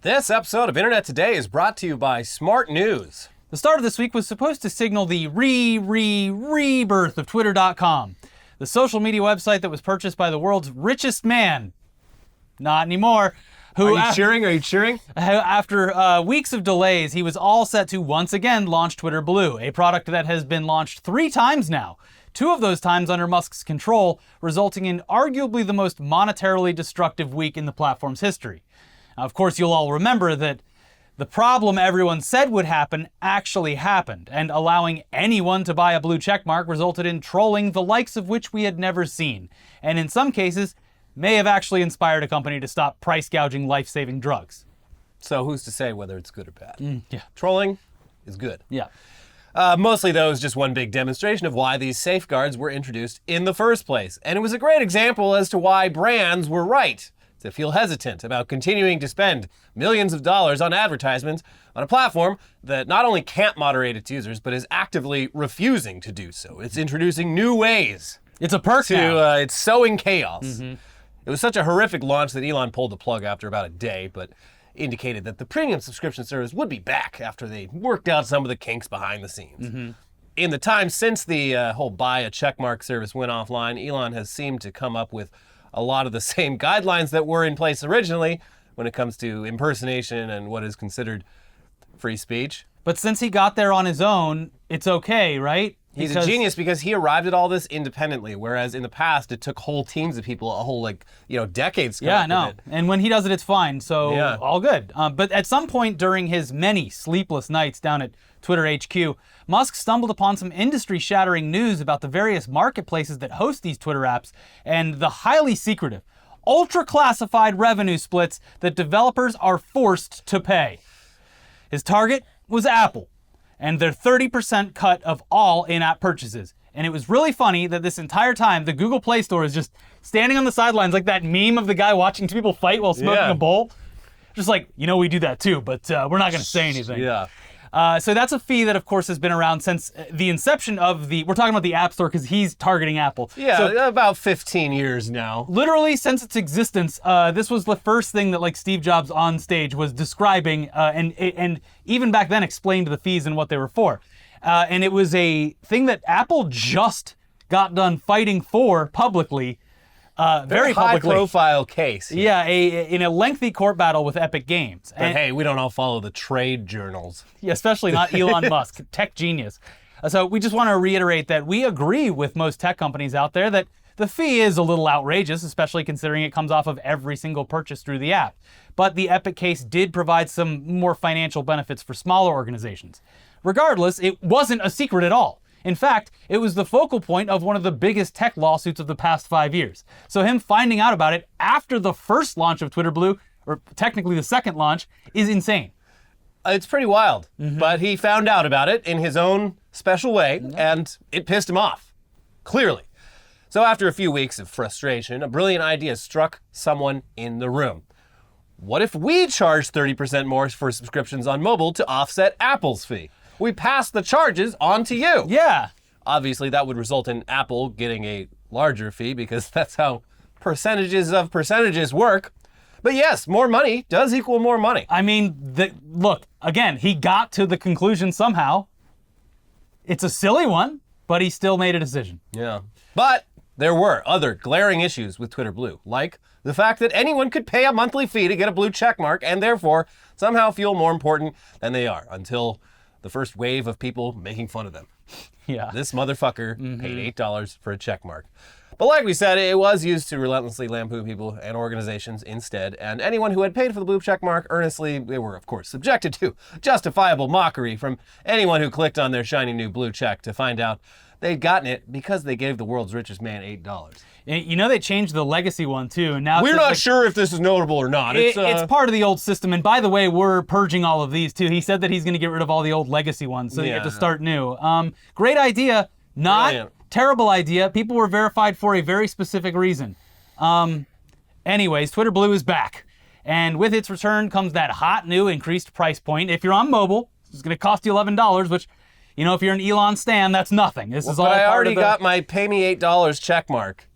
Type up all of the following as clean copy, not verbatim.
This episode of Internet Today is brought to you by Smart News. The start of this week was supposed to signal the rebirth of Twitter.com, the social media website that was purchased by the world's richest man. Not anymore. Are you cheering? After weeks of delays, he was all set to once again launch Twitter Blue, a product that has been launched 3 times now. 2 of those times under Musk's control, resulting in arguably the most monetarily destructive week in the platform's history. Now, of course, you'll all remember that the problem everyone said would happen actually happened, and allowing anyone to buy a blue checkmark resulted in trolling the likes of which we had never seen, and in some cases, may have actually inspired a company to stop price gouging life-saving drugs. So who's to say whether it's good or bad? Yeah. Trolling is good. Yeah. Mostly, though, is just one big demonstration of why these safeguards were introduced in the first place. And it was a great example as to why brands were right to feel hesitant about continuing to spend millions of dollars on advertisements on a platform that not only can't moderate its users, but is actively refusing to do so. It's introducing new ways. It's a perk now. It's sowing chaos. It was such a horrific launch that Elon pulled the plug after about a day, but indicated that the premium subscription service would be back after they worked out some of the kinks behind the scenes. In the time since the whole buy a checkmark service went offline, Elon has seemed to come up with a lot of the same guidelines that were in place originally when it comes to impersonation and what is considered free speech. But since he got there on his own, it's okay, right? He's a genius because he arrived at all this independently, whereas in the past it took whole teams of people, a whole decades. Yeah, no. And when he does it, it's fine. So all good. But at some point during his many sleepless nights down at Twitter HQ, Musk stumbled upon some industry-shattering news about the various marketplaces that host these Twitter apps and the highly secretive, ultra-classified revenue splits that developers are forced to pay. His target was Apple and their 30% cut of all in-app purchases. And it was really funny that this entire time, the Google Play Store is just standing on the sidelines like that meme of the guy watching 2 people fight while smoking a bowl. Just like, we do that too, but we're not going to say anything. Yeah. So that's a fee that, of course, has been around since the inception of we're talking about the App Store because he's targeting Apple. Yeah, so, about 15 years now. Literally since its existence, this was the first thing that Steve Jobs on stage was describing and even back then explained the fees and what they were for. And it was a thing that Apple just got done fighting for publicly. Very publicly. High-profile case. Yeah, in a lengthy court battle with Epic Games. But hey, we don't all follow the trade journals. Yeah, especially not Elon Musk, tech genius. So we just want to reiterate that we agree with most tech companies out there that the fee is a little outrageous, especially considering it comes off of every single purchase through the app. But the Epic case did provide some more financial benefits for smaller organizations. Regardless, it wasn't a secret at all. In fact, it was the focal point of one of the biggest tech lawsuits of the past 5 years. So him finding out about it after the first launch of Twitter Blue, or technically the second launch, is insane. It's pretty wild, but he found out about it in his own special way, and it pissed him off, clearly. So after a few weeks of frustration, a brilliant idea struck someone in the room. What if we charge 30% more for subscriptions on mobile to offset Apple's fee? We pass the charges on to you. Yeah. Obviously, that would result in Apple getting a larger fee because that's how percentages of percentages work. But yes, more money does equal more money. I mean, look, again, he got to the conclusion somehow. It's a silly one, but he still made a decision. Yeah. But there were other glaring issues with Twitter Blue, like the fact that anyone could pay a monthly fee to get a blue checkmark and therefore somehow feel more important than they are until the first wave of people making fun of them. Yeah. This motherfucker paid $8 for a checkmark. But like we said, it was used to relentlessly lampoon people and organizations instead, and anyone who had paid for the blue checkmark earnestly, they were, of course, subjected to justifiable mockery from anyone who clicked on their shiny new blue check to find out they'd gotten it because they gave the world's richest man $8. They changed the legacy one, too. And now we're not sure if this is notable or not. It's part of the old system. And by the way, we're purging all of these, too. He said that he's going to get rid of all the old legacy ones, so you get to start new. Great idea. Not Brilliant. Terrible idea. People were verified for a very specific reason. Anyways, Twitter Blue is back. And with its return comes that hot new increased price point. If you're on mobile, it's going to cost you $11, which, if you're an Elon stan, that's nothing. This is all but I part already of the... got my pay me $8 check mark.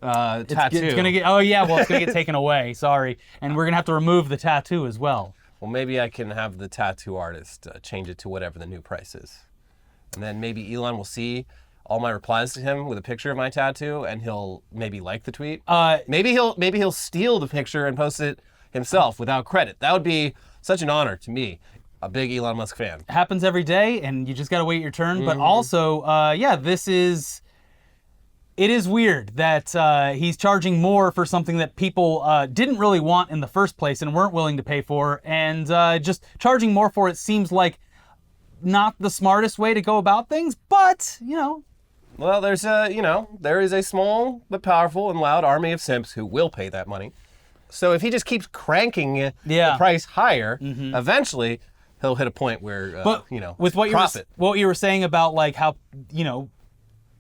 Tattoo. It's gonna get taken away. Sorry, and we're gonna have to remove the tattoo as well. Well, maybe I can have the tattoo artist change it to whatever the new price is. And then maybe Elon will see all my replies to him with a picture of my tattoo, and he'll maybe like the tweet. Maybe he'll steal the picture and post it himself without credit. That would be such an honor to me, a big Elon Musk fan. Happens every day, and you just got to wait your turn. But also, it is weird that he's charging more for something that people didn't really want in the first place and weren't willing to pay for, and just charging more for it seems like not the smartest way to go about things, but, Well, there is a small but powerful and loud army of simps who will pay that money. So if he just keeps cranking the price higher, eventually he'll hit a point where, with what profit. What you were saying about like how,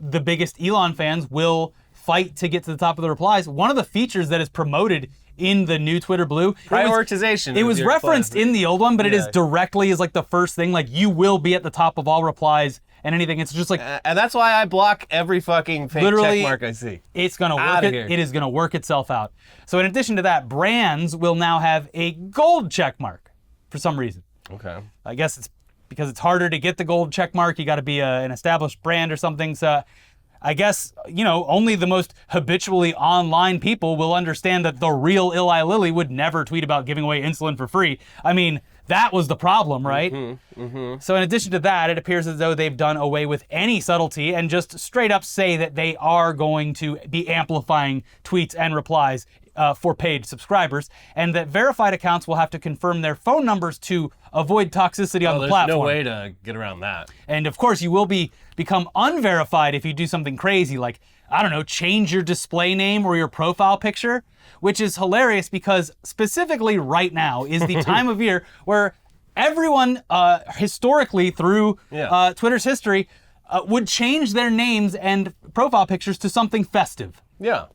the biggest Elon fans will fight to get to the top of the replies. One of the features that is promoted in the new Twitter Blue, prioritization. It was referenced in the old one, but it is directly as like the first thing. Like you will be at the top of all replies and anything. It's just like, and that's why I block every fucking fake check mark I see. It's gonna work. It is gonna work itself out. So in addition to that, brands will now have a gold check mark for some reason. Okay. I guess it's because it's harder to get the gold check mark. You got to be an established brand or something. So I guess, only the most habitually online people will understand that the real Eli Lilly would never tweet about giving away insulin for free. I mean, that was the problem, right? So in addition to that, it appears as though they've done away with any subtlety and just straight up say that they are going to be amplifying tweets and replies for paid subscribers, and that verified accounts will have to confirm their phone numbers to avoid toxicity on the platform. There's no way to get around that. And of course, you will become unverified if you do something crazy like, I don't know, change your display name or your profile picture, which is hilarious because specifically right now is the time of year where everyone historically through Twitter's history would change their names and profile pictures to something festive. Yeah.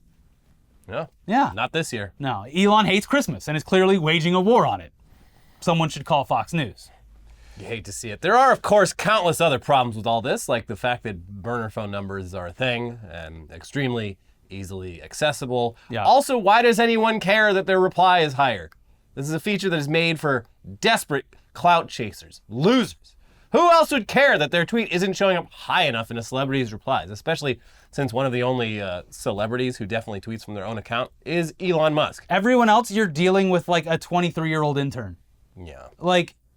Yeah. Not this year. No. Elon hates Christmas and is clearly waging a war on it. Someone should call Fox News. You hate to see it. There are, of course, countless other problems with all this, like the fact that burner phone numbers are a thing and extremely easily accessible. Yeah. Also, why does anyone care that their reply is higher? This is a feature that is made for desperate clout chasers, losers. Who else would care that their tweet isn't showing up high enough in a celebrity's replies, especially since one of the only celebrities who definitely tweets from their own account is Elon Musk. Everyone else, you're dealing with like a 23-year-old intern. Yeah.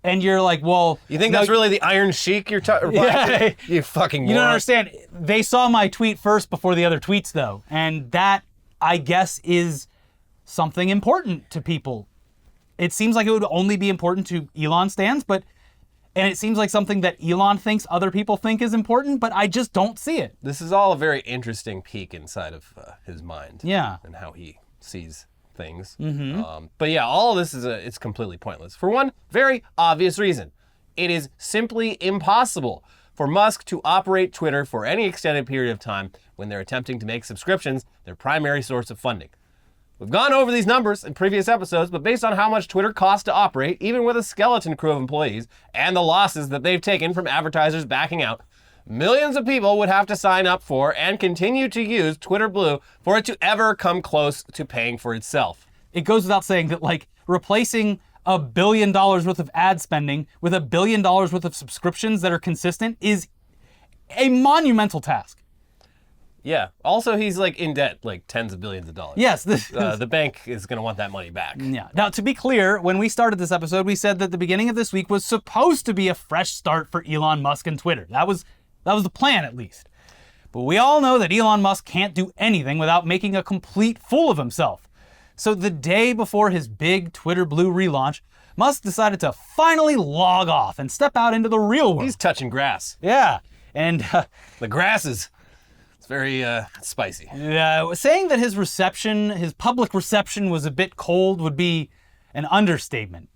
And you're like, well... You think that's really the Iron Sheik you're talking about? You fucking moron. You don't understand. They saw my tweet first before the other tweets, though. And that, I guess, is something important to people. It seems like it would only be important to Elon stans, and it seems like something that Elon thinks other people think is important, but I just don't see it. This is all a very interesting peek inside of his mind. Yeah. And how he sees things. But yeah, all of this it's completely pointless. For one very obvious reason. It is simply impossible for Musk to operate Twitter for any extended period of time when they're attempting to make subscriptions their primary source of funding. We've gone over these numbers in previous episodes, but based on how much Twitter costs to operate, even with a skeleton crew of employees, and the losses that they've taken from advertisers backing out, millions of people would have to sign up for and continue to use Twitter Blue for it to ever come close to paying for itself. It goes without saying that, replacing $1 billion worth of ad spending with $1 billion worth of subscriptions that are consistent is a monumental task. Yeah. Also, he's in debt, tens of billions of dollars. Yes. The bank is going to want that money back. Yeah. Now, to be clear, when we started this episode, we said that the beginning of this week was supposed to be a fresh start for Elon Musk and Twitter. That was the plan, at least. But we all know that Elon Musk can't do anything without making a complete fool of himself. So the day before his big Twitter Blue relaunch, Musk decided to finally log off and step out into the real world. He's touching grass. Yeah. And the grass is very spicy. Saying that his public reception was a bit cold would be an understatement.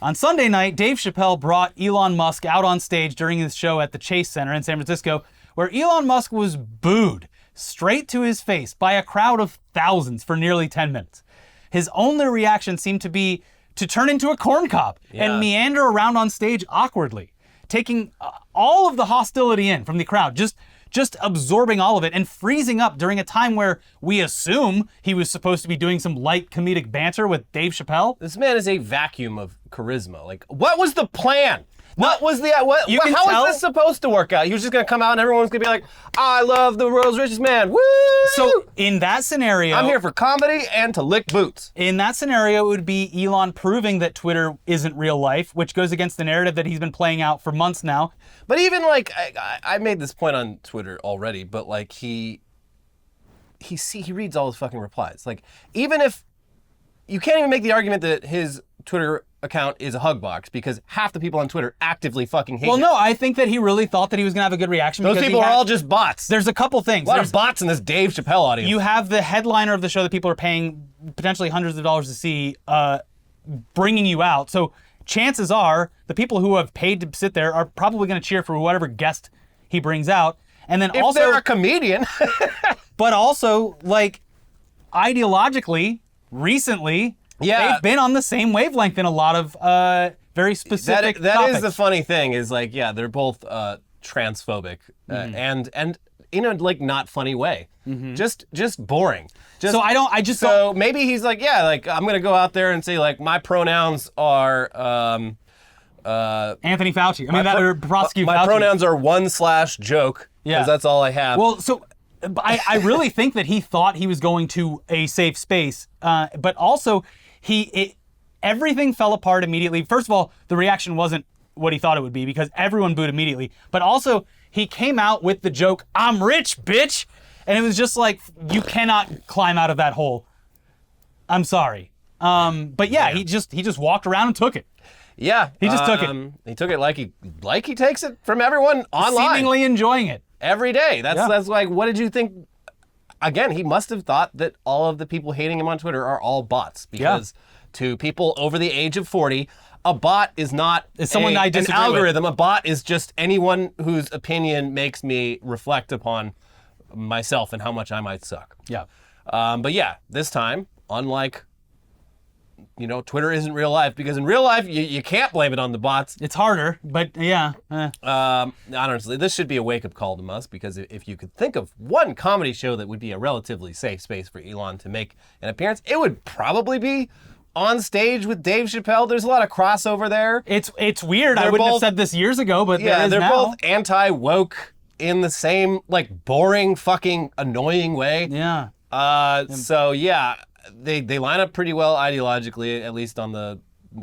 On Sunday night, Dave Chappelle brought Elon Musk out on stage during his show at the Chase Center in San Francisco, where Elon Musk was booed straight to his face by a crowd of thousands for nearly 10 minutes. His only reaction seemed to be to turn into a corn cob and meander around on stage awkwardly, taking all of the hostility in from the crowd, just just absorbing all of it and freezing up during a time where we assume he was supposed to be doing some light comedic banter with Dave Chappelle. This man is a vacuum of charisma. Like, what was the plan? What was the how was this supposed to work out? He was just gonna come out and everyone was gonna be like, "I love the world's richest man." Woo! So in that scenario, I'm here for comedy and to lick boots. In that scenario, it would be Elon proving that Twitter isn't real life, which goes against the narrative that he's been playing out for months now. But even like I made this point on Twitter already, but like he reads all his fucking replies. Like, even if you can't even make the argument that his Twitter account is a hug box because half the people on Twitter actively fucking hate him. Well, no, I think that he really thought that he was going to have a good reaction. Those people are all just bots. There's a couple things. A lot of bots in this Dave Chappelle audience. You have the headliner of the show that people are paying potentially hundreds of dollars to see bringing you out. So chances are the people who have paid to sit there are probably going to cheer for whatever guest he brings out. And then if they're a comedian. But also, like, ideologically, recently, they've been on the same wavelength in a lot of very specific That topics. is the funny thing is, like, yeah, they're both transphobic and in a, like, not funny way. Just boring. So maybe he's like, yeah, like, I'm going to go out there and say, like, my pronouns are... Anthony Fauci. I mean, or prosecute my Fauci. pronouns are 1/joke. Yeah. Because that's all I have. Well, so I really think that he thought he was going to a safe space, but also everything fell apart immediately. First of all, the reaction wasn't what he thought it would be because everyone booed immediately. But also, he came out with the joke, "I'm rich, bitch," and it was just like, you cannot climb out of that hole. I'm sorry, but yeah, he just walked around and took it. Yeah, he just took it. He took it like he takes it from everyone online, seemingly enjoying it every day. That's like, what did you think? Again, he must have thought that all of the people hating him on Twitter are all bots because to people over the age of 40, a bot is not someone I disagree an algorithm. with. A bot is just anyone whose opinion makes me reflect upon myself and how much I might suck. Yeah. But yeah, this time, unlike, Twitter isn't real life, because in real life, you can't blame it on the bots. It's harder, but yeah. Honestly, this should be a wake-up call to Musk, because if you could think of one comedy show that would be a relatively safe space for Elon to make an appearance, it would probably be on stage with Dave Chappelle. There's a lot of crossover there. It's weird. I wouldn't have said this years ago, but there is they're now. both anti-woke in the same, like, boring, fucking annoying way. Yeah. So yeah, they line up pretty well ideologically, at least on the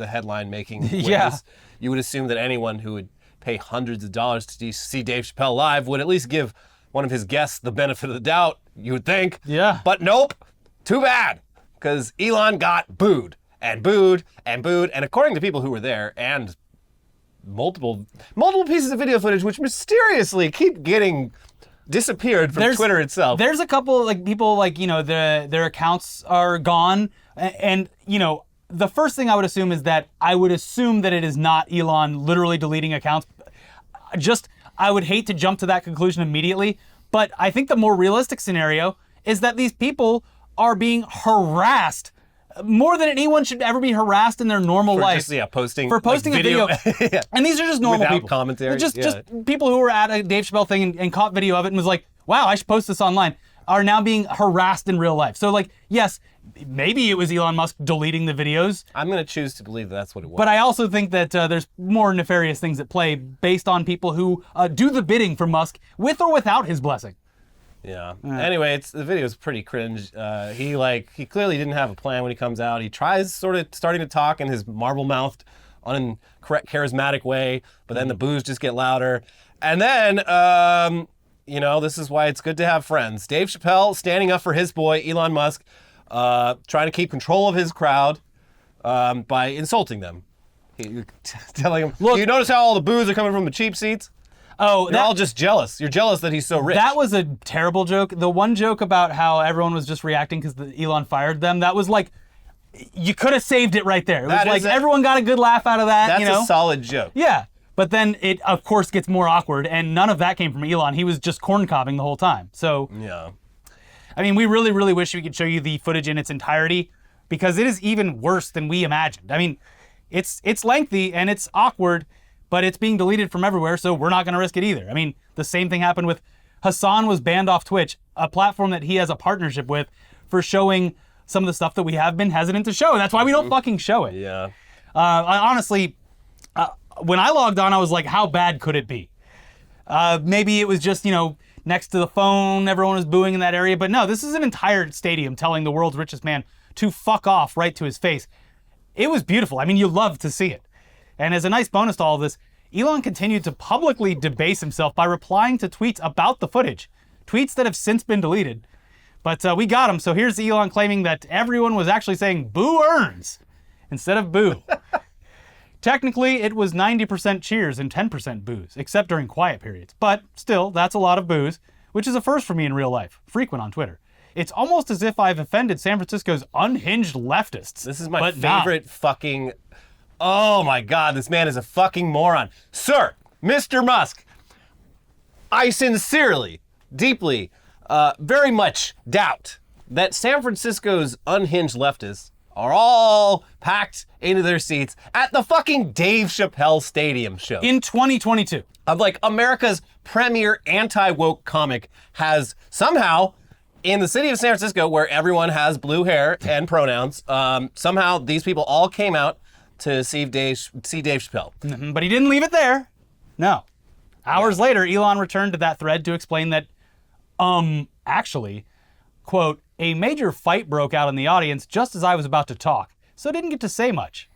headline making ways. Yeah. You would assume that anyone who would pay hundreds of dollars to see Dave Chappelle live would at least give one of his guests the benefit of the doubt, you would think. Yeah. But nope. Too bad. Because Elon got booed and booed and booed. And according to people who were there, and multiple pieces of video footage which mysteriously keep getting disappeared from Twitter itself. There's a couple, like, people, like, their accounts are gone, and the first thing I would assume is that it is not Elon literally deleting accounts. I would hate to jump to that conclusion immediately, but I think the more realistic scenario is that these people are being harassed more than anyone should ever be harassed in their normal life. Posting a video. Yeah. And these are just normal without people. Commentary. Just people who were at a Dave Chappelle thing and caught video of it and was like, wow, I should post this online, are now being harassed in real life. So, like, yes, maybe it was Elon Musk deleting the videos. I'm going to choose to believe that's what it was. But I also think that there's more nefarious things at play based on people who do the bidding for Musk with or without his blessing. Yeah. Anyway, the video is pretty cringe. He clearly didn't have a plan when he comes out. He tries sort of starting to talk in his marble-mouthed, charismatic way, but then the boos just get louder. And then, this is why it's good to have friends. Dave Chappelle standing up for his boy, Elon Musk, trying to keep control of his crowd by insulting them. Telling them, look, you notice how all the boos are coming from the cheap seats? Oh, You're all just jealous. You're jealous that he's so rich. That was a terrible joke. The one joke about how everyone was just reacting because Elon fired them, that was like, you could have saved it right there. It was like everyone got a good laugh out of that. That's a solid joke. Yeah. But then it, of course, gets more awkward, and none of that came from Elon. He was just corn-cobbing the whole time. So, yeah. I mean, we really, really wish we could show you the footage in its entirety, because it is even worse than we imagined. I mean, it's lengthy and it's awkward, but it's being deleted from everywhere, so we're not going to risk it either. I mean, the same thing happened with Hassan was banned off Twitch, a platform that he has a partnership with, for showing some of the stuff that we have been hesitant to show. That's why we don't fucking show it. Yeah. Honestly, when I logged on, I was like, how bad could it be? Maybe it was just, next to the phone, everyone was booing in that area. But no, this is an entire stadium telling the world's richest man to fuck off right to his face. It was beautiful. I mean, you love to see it. And as a nice bonus to all of this, Elon continued to publicly debase himself by replying to tweets about the footage. Tweets that have since been deleted. But we got him. So here's Elon claiming that everyone was actually saying boo earns instead of boo. Technically, it was 90% cheers and 10% boos, except during quiet periods. But still, that's a lot of boos, which is a first for me in real life, frequent on Twitter. It's almost as if I've offended San Francisco's unhinged leftists. This is my favorite fucking... Oh my God, this man is a fucking moron. Sir, Mr. Musk, I sincerely, deeply, very much doubt that San Francisco's unhinged leftists are all packed into their seats at the fucking Dave Chappelle Stadium show. In 2022. Of like America's premier anti-woke comic has somehow, in the city of San Francisco, where everyone has blue hair and pronouns, somehow these people all came out to see Dave Chappelle. Mm-hmm, but he didn't leave it there. No. Hours later, Elon returned to that thread to explain that, actually, quote, a major fight broke out in the audience just as I was about to talk, so I didn't get to say much.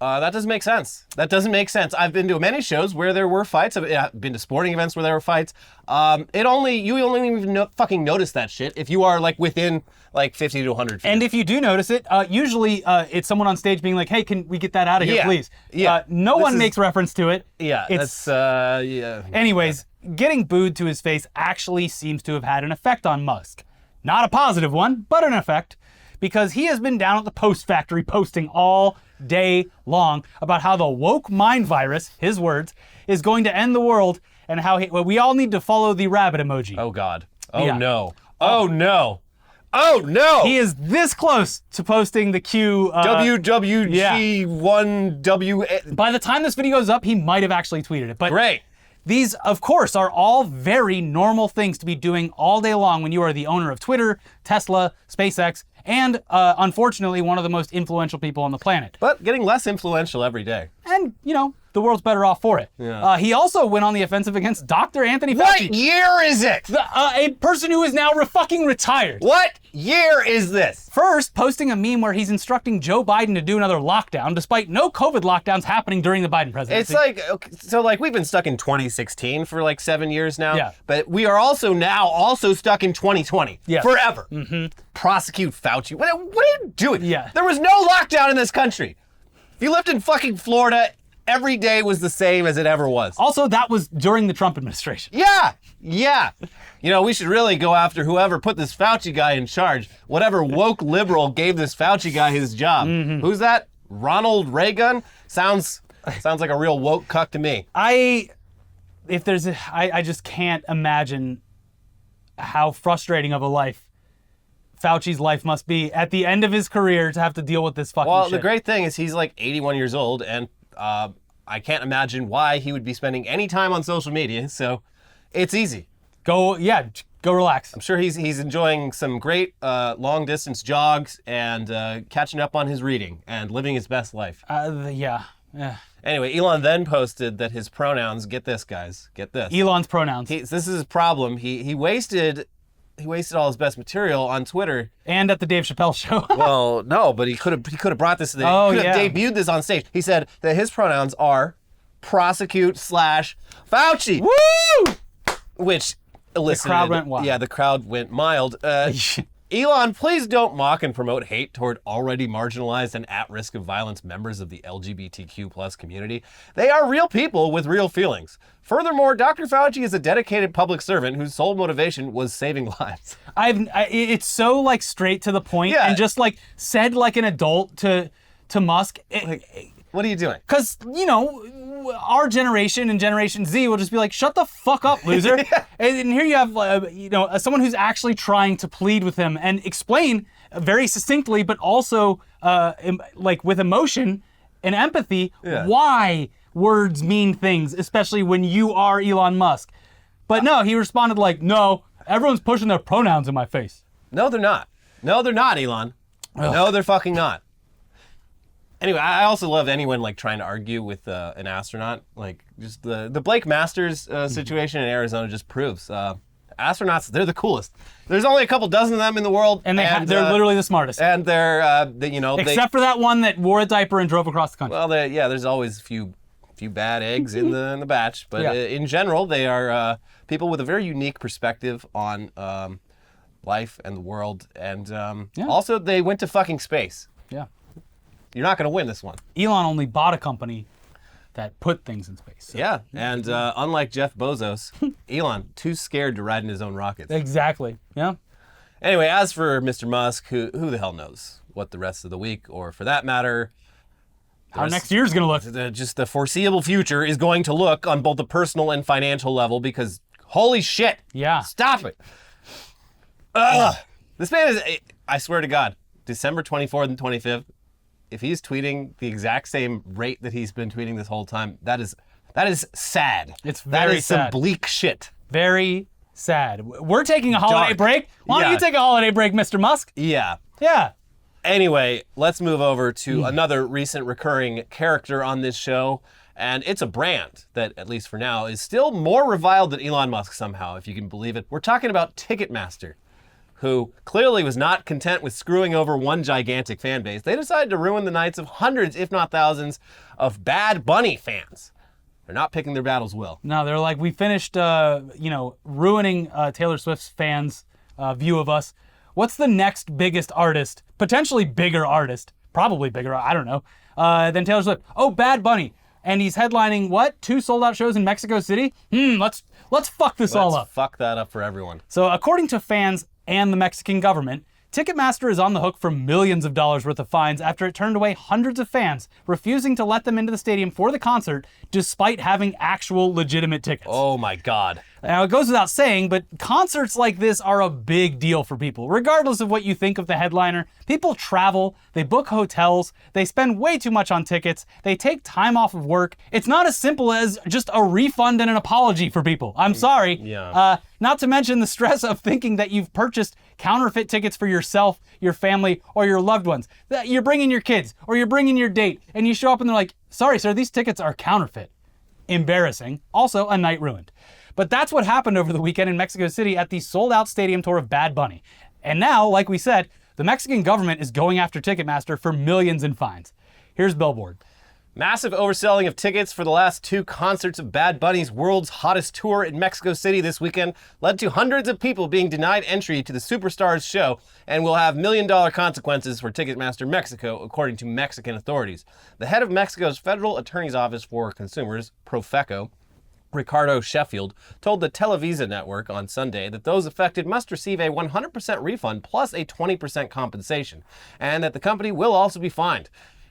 That doesn't make sense. That doesn't make sense. I've been to many shows where there were fights. I've been to sporting events where there were fights. You only even fucking notice that shit if you are like within like 50 to 100 feet. And if you do notice it, usually it's someone on stage being like, hey, can we get that out of here, please? Yeah. No one makes reference to it. Yeah, yeah. Anyways, getting booed to his face actually seems to have had an effect on Musk. Not a positive one, but an effect, because he has been down at the Post Factory posting all day long about how the woke mind virus, his words, is going to end the world, and how we all need to follow the rabbit emoji. Oh God. Oh yeah. No. Oh no. Oh no. He is this close to posting the Q WWG1W. By the time this video goes up, he might have actually tweeted it. But great. These, of course, are all very normal things to be doing all day long when you are the owner of Twitter, Tesla, SpaceX, and unfortunately, one of the most influential people on the planet. But getting less influential every day. And, the world's better off for it. Yeah. He also went on the offensive against Dr. Anthony Fauci. What year is it? A person who is now fucking retired. What year is this? First, posting a meme where he's instructing Joe Biden to do another lockdown, despite no COVID lockdowns happening during the Biden presidency. It's like, so we've been stuck in 2016 for like 7 years now. Yeah. But we are also stuck in 2020. Yeah. Forever. Mm-hmm. Prosecute Fauci. What are you doing? Yeah. There was no lockdown in this country. If you lived in fucking Florida, every day was the same as it ever was. Also, that was during the Trump administration. Yeah. We should really go after whoever put this Fauci guy in charge. Whatever woke liberal gave this Fauci guy his job. Mm-hmm. Who's that? Ronald Reagan? Sounds like a real woke cuck to me. I just can't imagine how frustrating of a life Fauci's life must be at the end of his career to have to deal with this fucking shit. Well, the great thing is he's like 81 years old, and I can't imagine why he would be spending any time on social media, so it's easy. Go relax. I'm sure he's enjoying some great long-distance jogs and catching up on his reading and living his best life. Yeah. Anyway, Elon then posted that his pronouns, get this, guys, get this. Elon's pronouns. This is his problem. He wasted all his best material on Twitter. And at the Dave Chappelle show. Well, no, but he could have brought this. He could have debuted this on stage. He said that his pronouns are prosecute/Fauci. Woo! Which elicited. The crowd went wild. Yeah, the crowd went mild. Elon, please don't mock and promote hate toward already marginalized and at risk of violence members of the LGBTQ plus community. They are real people with real feelings. Furthermore, Dr. Fauci is a dedicated public servant whose sole motivation was saving lives. It's so like straight to the point and just like said like an adult to Musk. What are you doing? Because, our generation and Generation Z will just be like, shut the fuck up, loser. And here you have, someone who's actually trying to plead with him and explain very succinctly, but also with emotion and empathy, why words mean things, especially when you are Elon Musk. But no, he responded like, no, everyone's pushing their pronouns in my face. No, they're not. No, they're not, Elon. Ugh. No, they're fucking not. Anyway, I also love anyone like trying to argue with an astronaut. Like just the Blake Masters situation in Arizona just proves astronauts, they're the coolest. There's only a couple dozen of them in the world, and they're literally the smartest. And they're except for that one that wore a diaper and drove across the country. Well, there's always a few bad eggs in the batch, but in general, they are people with a very unique perspective on life and the world, and also they went to fucking space. Yeah. You're not going to win this one. Elon only bought a company that put things in space. So. Yeah, and unlike Jeff Bezos, Elon, too scared to ride in his own rockets. Exactly, yeah. Anyway, as for Mr. Musk, who the hell knows what the rest of the week, or for that matter, how next year's going to look. Just the foreseeable future is going to look on both the personal and financial level, because holy shit. Yeah. Stop it. Ugh. This man is, I swear to God, December 24th and 25th, if he's tweeting the exact same rate that he's been tweeting this whole time, that is sad. It's very That is sad. some bleak shit. Very sad. We're taking a holiday Dark. break. Why don't you take a holiday break, Mr. Musk? Yeah. Yeah. Anyway, let's move over to another recent recurring character on this show. And it's a brand that, at least for now, is still more reviled than Elon Musk somehow, if you can believe it. We're talking about Ticketmaster, who clearly was not content with screwing over one gigantic fan base. They decided to ruin the nights of hundreds, if not thousands, of Bad Bunny fans. They're not picking their battles well. No, they're like, we finished, ruining Taylor Swift's fans' view of us. What's the next biggest artist, potentially bigger artist, probably bigger, I don't know, than Taylor Swift? Oh, Bad Bunny. And he's headlining, what? 2 sold-out shows in Mexico City? Let's fuck this all up. Let's fuck that up for everyone. So according to fans and the Mexican government, Ticketmaster is on the hook for millions of dollars worth of fines after it turned away hundreds of fans, refusing to let them into the stadium for the concert despite having actual legitimate tickets. Oh my God. Now, it goes without saying, but concerts like this are a big deal for people. Regardless of what you think of the headliner, people travel, they book hotels, they spend way too much on tickets, they take time off of work. It's not as simple as just a refund and an apology for people. I'm sorry. Yeah. Not to mention the stress of thinking that you've purchased counterfeit tickets for yourself, your family, or your loved ones. That you're bringing your kids, or you're bringing your date, and you show up and they're like, sorry, sir, these tickets are counterfeit. Embarrassing. Also, a night ruined. But that's what happened over the weekend in Mexico City at the sold-out stadium tour of Bad Bunny. And now, like we said, the Mexican government is going after Ticketmaster for millions in fines. Here's Billboard. Massive overselling of tickets for the last 2 concerts of Bad Bunny's world's hottest tour in Mexico City this weekend led to hundreds of people being denied entry to the superstar's show and will have million-dollar consequences for Ticketmaster Mexico, according to Mexican authorities. The head of Mexico's Federal Attorney's Office for Consumers, Profeco, Ricardo Sheffield, told the Televisa network on Sunday that those affected must receive a 100% refund plus a 20% compensation, and that the company will also be fined.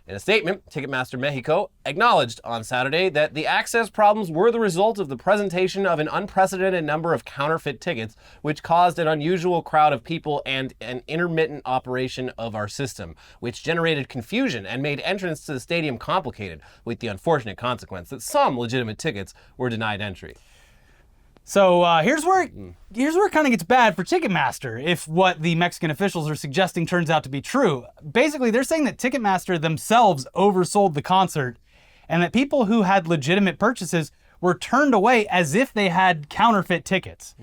In a statement, Ticketmaster Mexico acknowledged on Saturday that the access problems were the result of the presentation of an unprecedented number of counterfeit tickets, which caused an unusual crowd of people and an intermittent operation of our system, which generated confusion and made entrance to the stadium complicated, with the unfortunate consequence that some legitimate tickets were denied entry. So here's where it kind of gets bad for Ticketmaster if what the Mexican officials are suggesting turns out to be true. Basically, they're saying that Ticketmaster themselves oversold the concert and that people who had legitimate purchases were turned away as if they had counterfeit tickets.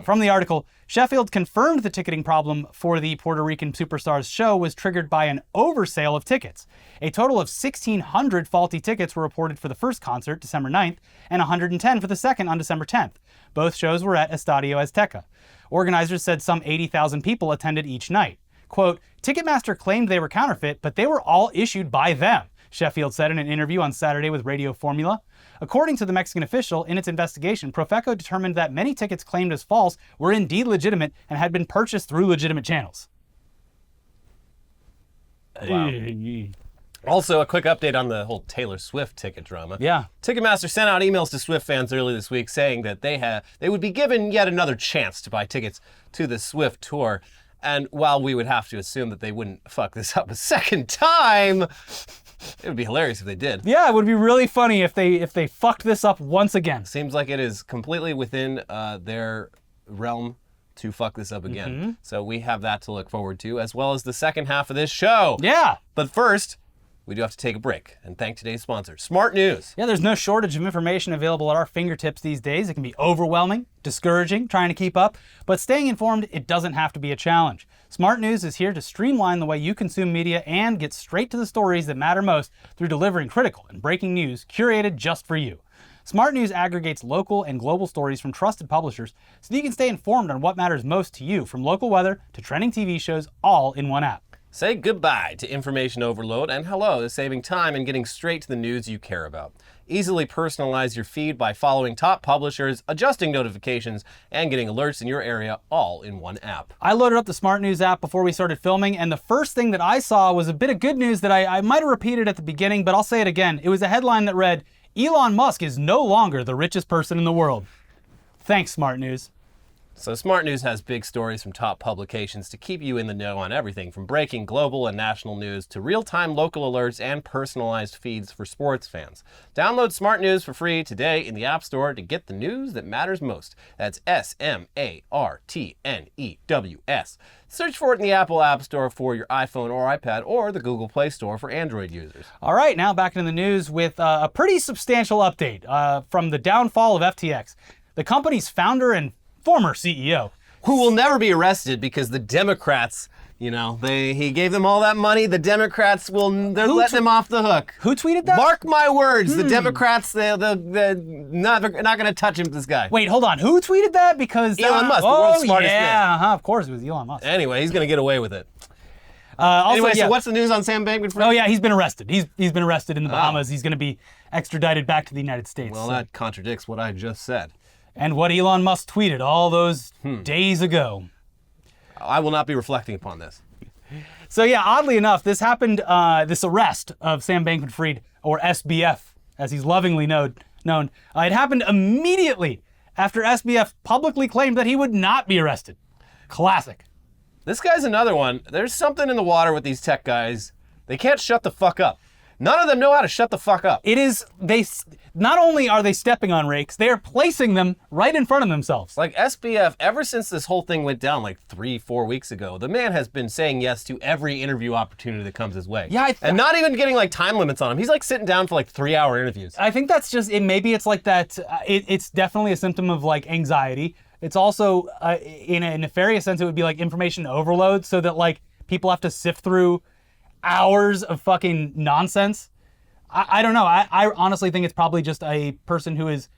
From the article, Sheffield confirmed the ticketing problem for the Puerto Rican superstar's show was triggered by an oversale of tickets. A total of 1,600 faulty tickets were reported for the first concert, December 9th, and 110 for the second on December 10th. Both shows were at Estadio Azteca. Organizers said some 80,000 people attended each night. Quote, Ticketmaster claimed they were counterfeit, but they were all issued by them, Sheffield said in an interview on Saturday with Radio Formula. According to the Mexican official, in its investigation, Profeco determined that many tickets claimed as false were indeed legitimate and had been purchased through legitimate channels. Wow. Also, a quick update on the whole Taylor Swift ticket drama. Yeah. Ticketmaster sent out emails to Swift fans early this week saying that they would be given yet another chance to buy tickets to the Swift tour. And while we would have to assume that they wouldn't fuck this up a second time, It would be hilarious if they did. Yeah, it would be really funny if they fucked this up once again. Seems like it is completely within their realm to fuck this up again. So we have that to look forward to, as well as the second half of this show. Yeah. But first, we do have to take a break and thank today's sponsor, Smart News. Yeah, there's no shortage of information available at our fingertips these days. It can be overwhelming, discouraging, trying to keep up, but staying informed, it doesn't have to be a challenge. Smart News is here to streamline the way you consume media and get straight to the stories that matter most through delivering critical and breaking news curated just for you. Smart News aggregates local and global stories from trusted publishers so that you can stay informed on what matters most to you, from local weather to trending TV shows, all in one app. Say goodbye to information overload and hello to saving time and getting straight to the news you care about. Easily personalize your feed by following top publishers, adjusting notifications, and getting alerts in your area all in one app. I loaded up the Smart News app before we started filming, and the first thing that I saw was a bit of good news that I might have repeated at the beginning, but I'll say it again. It was a headline that read, "Elon Musk is no longer the richest person in the world." Thanks, Smart News. So Smart News has big stories from top publications to keep you in the know on everything from breaking global and national news to real-time local alerts and personalized feeds for sports fans. Download Smart News for free today in the App Store to get the news that matters most. That's SMARTNEWS. Search for it in the Apple App Store for your iPhone or iPad, or the Google Play Store for Android users. All right, now back into the news with a pretty substantial update from the downfall of FTX. The company's founder and former CEO, who will never be arrested because the Democrats, he gave them all that money. The Democrats they're letting him off the hook. Who tweeted that? Mark my words, the Democrats, they're not going to touch him, this guy. Wait, hold on. Who tweeted that? Because Elon Musk, the world's smartest man. Of course it was Elon Musk. Anyway, he's going to get away with it. So what's the news on Sam Bankman-Fried? Oh yeah, he's been arrested. He's been arrested in the Bahamas. He's going to be extradited back to the United States. Well, that contradicts what I just said. And what Elon Musk tweeted all those days ago. I will not be reflecting upon this. So yeah, oddly enough, this happened, this arrest of Sam Bankman-Fried, or SBF, as he's lovingly known. It happened immediately after SBF publicly claimed that he would not be arrested. Classic. This guy's another one. There's something in the water with these tech guys. They can't shut the fuck up. None of them know how to shut the fuck up. Not only are they stepping on rakes, they are placing them right in front of themselves. Like SBF, ever since this whole thing went down like 3-4 weeks ago, the man has been saying yes to every interview opportunity that comes his way. Yeah, and not even getting like time limits on him. He's like sitting down for like 3-hour interviews. I think that's just it. Maybe it's like that. It's definitely a symptom of like anxiety. It's also in a nefarious sense, it would be like information overload, so that like people have to sift through hours of fucking nonsense. I don't know. I honestly think it's probably just a person who is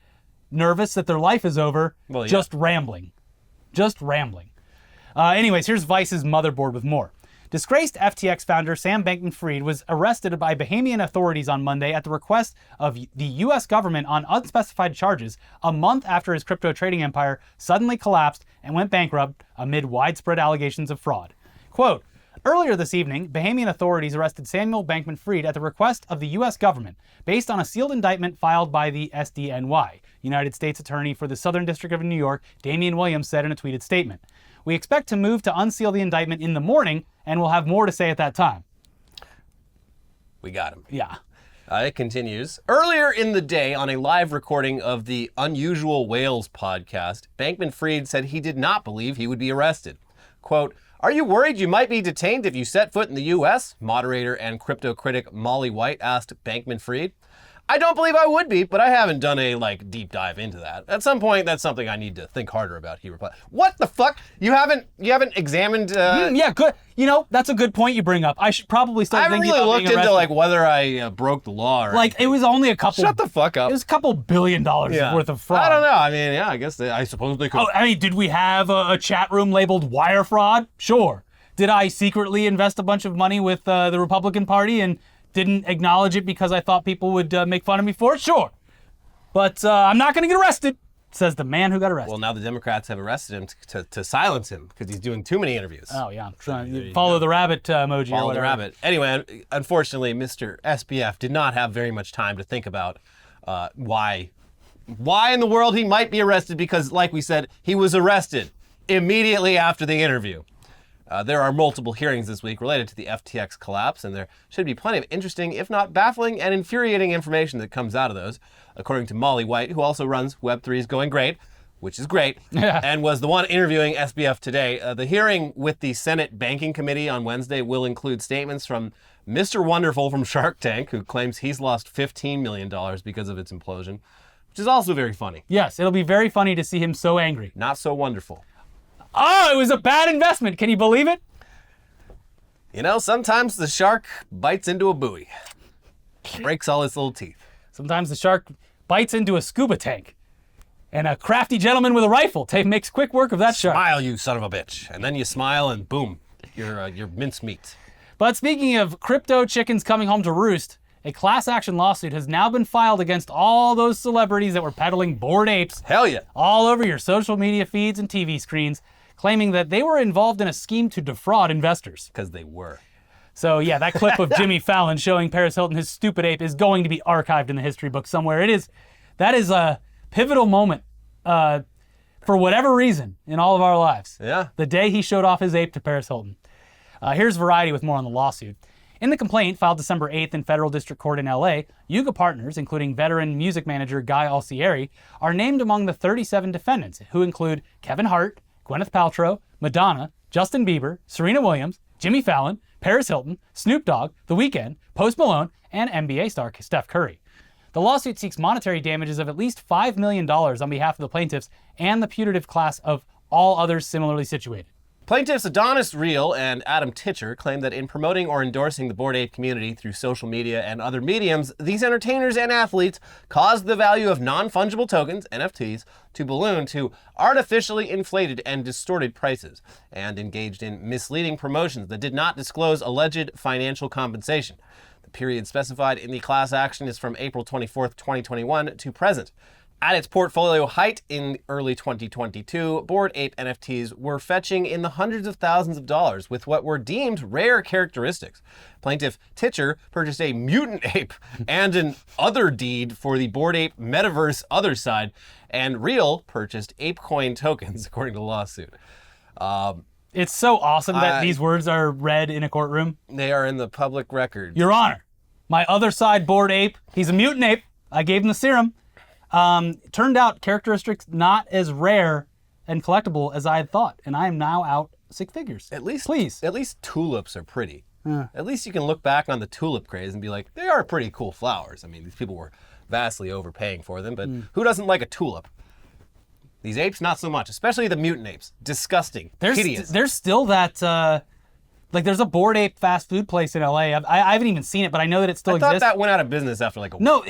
nervous that their life is over, just rambling. Anyways, here's Vice's motherboard with more. Disgraced FTX founder Sam Bankman-Fried was arrested by Bahamian authorities on Monday at the request of the U.S. government on unspecified charges, a month after his crypto trading empire suddenly collapsed and went bankrupt amid widespread allegations of fraud. Quote, "Earlier this evening, Bahamian authorities arrested Samuel Bankman-Fried at the request of the U.S. government, based on a sealed indictment filed by the SDNY, United States Attorney for the Southern District of New York, Damian Williams, said in a tweeted statement. We expect to move to unseal the indictment in the morning, and we'll have more to say at that time." We got him. Yeah. It continues. Earlier in the day, on a live recording of the Unusual Whales podcast, Bankman-Fried said he did not believe he would be arrested. Quote, "Are you worried you might be detained if you set foot in the U.S.?" Moderator and crypto critic Molly White asked Bankman-Fried. "I don't believe I would be, but I haven't done a deep dive into that. At some point, that's something I need to think harder about," he replied. What the fuck? You haven't examined? Yeah, good. That's a good point you bring up. I should probably start thinking about being arrested. I haven't really looked into whether I broke the law or anything. It was only a couple. Shut the fuck up. It was a couple $1 billion worth of fraud. I don't know. I mean, yeah, I guess I suppose they could. Oh, I mean, did we have a chat room labeled wire fraud? Sure. Did I secretly invest a bunch of money with the Republican Party and didn't acknowledge it because I thought people would make fun of me for it? Sure. But I'm not going to get arrested, says the man who got arrested. Well, now the Democrats have arrested him to silence him because he's doing too many interviews. Oh, yeah. I'm trying to follow the rabbit emoji. Follow the rabbit. Anyway, unfortunately, Mr. SBF did not have very much time to think about why in the world he might be arrested because, like we said, he was arrested immediately after the interview. There are multiple hearings this week related to the FTX collapse, and there should be plenty of interesting, if not baffling and infuriating information that comes out of those, according to Molly White, who also runs Web3's Going Great, which is great, and was the one interviewing SBF today. The hearing with the Senate Banking Committee on Wednesday will include statements from Mr. Wonderful from Shark Tank, who claims he's lost $15 million because of its implosion, which is also very funny. Yes, it'll be very funny to see him so angry. Not so wonderful. Oh, it was a bad investment. Can you believe it? You know, sometimes the shark bites into a buoy. Breaks all its little teeth. Sometimes the shark bites into a scuba tank. And a crafty gentleman with a rifle makes quick work of that shark. Smile, you son of a bitch. And then you smile and boom, you're mincemeat. But speaking of crypto chickens coming home to roost, a class action lawsuit has now been filed against all those celebrities that were peddling Bored Apes. Hell yeah. All over your social media feeds and TV screens, claiming that they were involved in a scheme to defraud investors. Because they were. So yeah, that clip of Jimmy Fallon showing Paris Hilton his stupid ape is going to be archived in the history book somewhere. That is a pivotal moment for whatever reason in all of our lives. Yeah. The day he showed off his ape to Paris Hilton. Here's Variety with more on the lawsuit. In the complaint filed December 8th in federal district court in LA, Yuga partners, including veteran music manager Guy Alcieri, are named among the 37 defendants, who include Kevin Hart, Gwyneth Paltrow, Madonna, Justin Bieber, Serena Williams, Jimmy Fallon, Paris Hilton, Snoop Dogg, The Weeknd, Post Malone, and NBA star Steph Curry. The lawsuit seeks monetary damages of at least $5 million on behalf of the plaintiffs and the putative class of all others similarly situated. Plaintiffs Adonis Real and Adam Titcher claim that in promoting or endorsing the Bored Ape community through social media and other mediums, these entertainers and athletes caused the value of non-fungible tokens, NFTs, to balloon to artificially inflated and distorted prices, and engaged in misleading promotions that did not disclose alleged financial compensation. The period specified in the class action is from April 24th, 2021 to present. At its portfolio height in early 2022, Bored Ape NFTs were fetching in the hundreds of thousands of dollars with what were deemed rare characteristics. Plaintiff Titcher purchased a mutant ape and an other deed for the Bored Ape Metaverse other side, and Real purchased ApeCoin tokens, according to the lawsuit. It's so awesome that these words are read in a courtroom. They are in the public record. Your Honor, my other side Bored Ape, he's a mutant ape. I gave him the serum. Turned out characteristics not as rare and collectible as I had thought, and I am now out 6 figures. At least tulips are pretty. At least you can look back on the tulip craze and be like, they are pretty cool flowers. I mean, these people were vastly overpaying for them, but who doesn't like a tulip? These apes, not so much, especially the mutant apes. Disgusting, hideous. There's still that, there's a Bored Ape fast food place in LA. I haven't even seen it, but I know that it still exists. I thought that went out of business after like a week. No,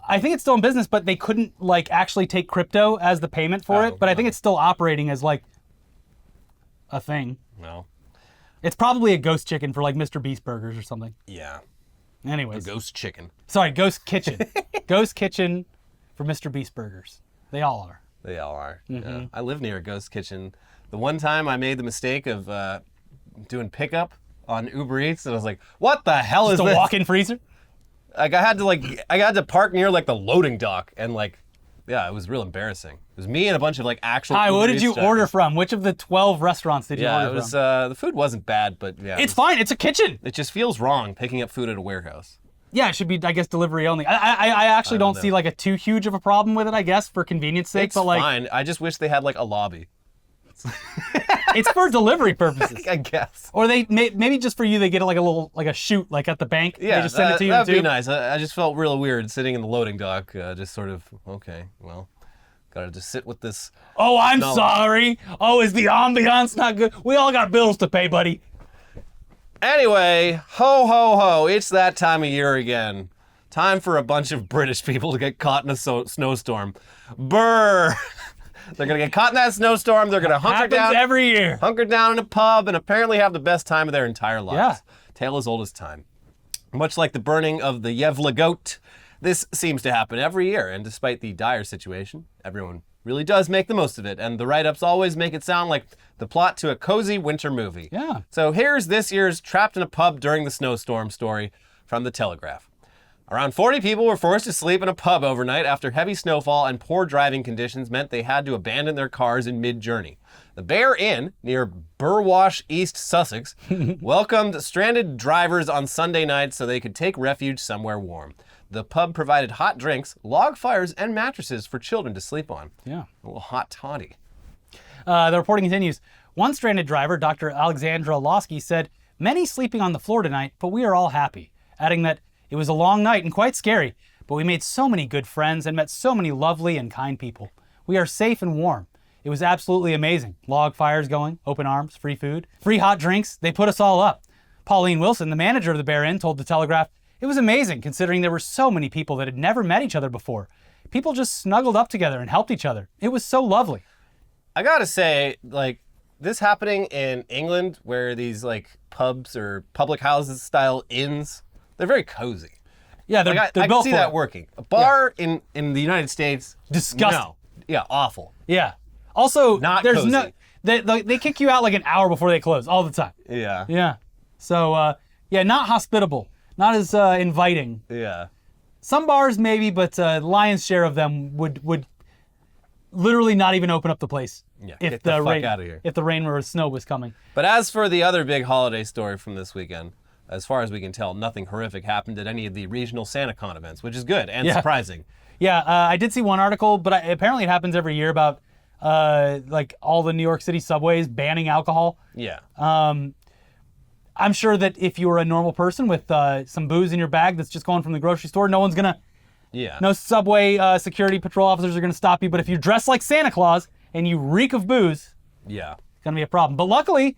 I think it's still in business, but they couldn't actually take crypto as the payment for it. But I think it's still operating as a thing. No. It's probably a ghost chicken for Mr. Beast burgers or something. Yeah. Anyways. A ghost chicken. Sorry, ghost kitchen. Ghost kitchen for Mr. Beast burgers. They all are. They all are. Mm-hmm. Yeah. I live near a ghost kitchen. The one time I made the mistake of doing pickup on Uber Eats, and I was like, "What the hell is this?" Just a walk-in freezer. I had to park near the loading dock, and it was real embarrassing. It was me and a bunch of actual. Hi, Uber what did Eats you drivers. order from? Which of the 12 restaurants did you order from? Yeah, it was. The food wasn't bad, but yeah, it's fine. It's a kitchen. It just feels wrong picking up food at a warehouse. Yeah, it should be, I guess, delivery only. I actually don't see a too huge of a problem with it, I guess, for convenience sake. It's fine. I just wish they had a lobby. It's for delivery purposes, I guess. Or they maybe just for you, they get a chute at the bank. Yeah, they just send it to you. That'd be nice. I just felt real weird sitting in the loading dock, just sort of okay. Well, gotta just sit with this. Oh, I'm sorry. Oh, is the ambiance not good? We all got bills to pay, buddy. Anyway, ho ho ho! It's that time of year again. Time for a bunch of British people to get caught in a snowstorm. Brr. They're going to get caught in that snowstorm. They're going to hunker down in a pub, and apparently have the best time of their entire lives. Yeah. Tale as old as time. Much like the burning of the Yevla goat, this seems to happen every year, and despite the dire situation, everyone really does make the most of it, and the write-ups always make it sound like the plot to a cozy winter movie. Yeah. So here's this year's Trapped in a Pub During the Snowstorm story from The Telegraph. Around 40 people were forced to sleep in a pub overnight after heavy snowfall and poor driving conditions meant they had to abandon their cars in mid-journey. The Bear Inn, near Burwash, East Sussex, welcomed stranded drivers on Sunday night so they could take refuge somewhere warm. The pub provided hot drinks, log fires, and mattresses for children to sleep on. Yeah. A little hot toddy. The reporting continues. One stranded driver, Dr. Alexandra Losky, said, "Many sleeping on the floor tonight, but we are all happy," adding that it was a long night and quite scary, but we made so many good friends and met so many lovely and kind people. We are safe and warm. It was absolutely amazing. Log fires going, open arms, free food, free hot drinks. They put us all up. Pauline Wilson, the manager of the Bear Inn, told The Telegraph, "It was amazing considering there were so many people that had never met each other before. People just snuggled up together and helped each other. It was so lovely." I gotta say, like, this happening in England where these, like, pubs or public houses style inns, they're very cozy. Yeah, they're, like, they're I built can see for that it. working. A bar in the United States, Disgusting. no. Yeah, awful. Yeah. Also, Not there's cozy. no they kick you out like an hour before they close all the time. Yeah. Yeah. So yeah, not hospitable, not as inviting. Yeah. Some bars maybe, but lion's share of them would literally not even open up the place. Yeah, if get the fuck rain, outta here. If the rain or snow was coming. But as for the other big holiday story from this weekend, as far as we can tell, nothing horrific happened at any of the regional SantaCon events, which is good and surprising. Yeah, I did see one article, but apparently it happens every year about like all the New York City subways banning alcohol. Yeah. I'm sure that if you're a normal person with some booze in your bag that's just going from the grocery store, no one's gonna, no subway security patrol officers are gonna stop you. But if you're dressed like Santa Claus and you reek of booze, yeah, it's gonna be a problem. But luckily,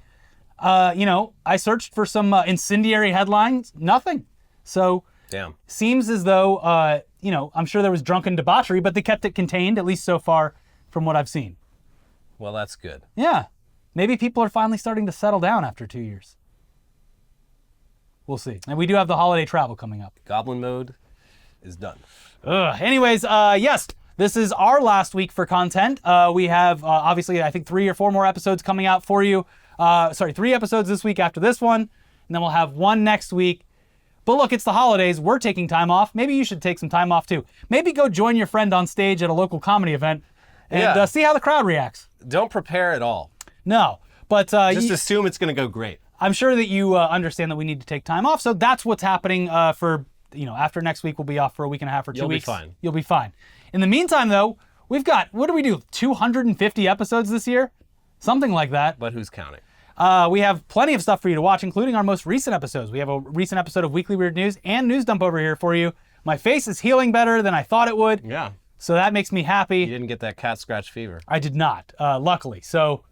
I searched for some incendiary headlines, nothing. So damn, seems as though I'm sure there was drunken debauchery, but they kept it contained, at least so far from what I've seen. Well, that's good. Yeah, maybe people are finally starting to settle down after 2 years. We'll see. And we do have the holiday travel coming up. Goblin mode is done. Anyways, yes, this is our last week for content. We have, obviously, I think 3 or 4 more episodes coming out for you. 3 episodes this week after this one, and then we'll have 1 next week. But look, it's the holidays. We're taking time off. Maybe you should take some time off too. Maybe go join your friend on stage at a local comedy event and see how the crowd reacts. Don't prepare at all. No, but just assume it's going to go great. I'm sure that you understand that we need to take time off. So that's what's happening for, after next week, we'll be off for a week and a half or 2 weeks. You'll be fine. You'll be fine. In the meantime, though, we've got, what do we do, 250 episodes this year? Something like that. But who's counting? We have plenty of stuff for you to watch, including our most recent episodes. We have a recent episode of Weekly Weird News and News Dump over here for you. My face is healing better than I thought it would. Yeah. So that makes me happy. You didn't get that cat scratch fever. I did not, luckily. So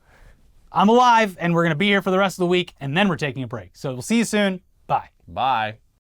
I'm alive, and we're going to be here for the rest of the week, and then we're taking a break. So we'll see you soon. Bye. Bye.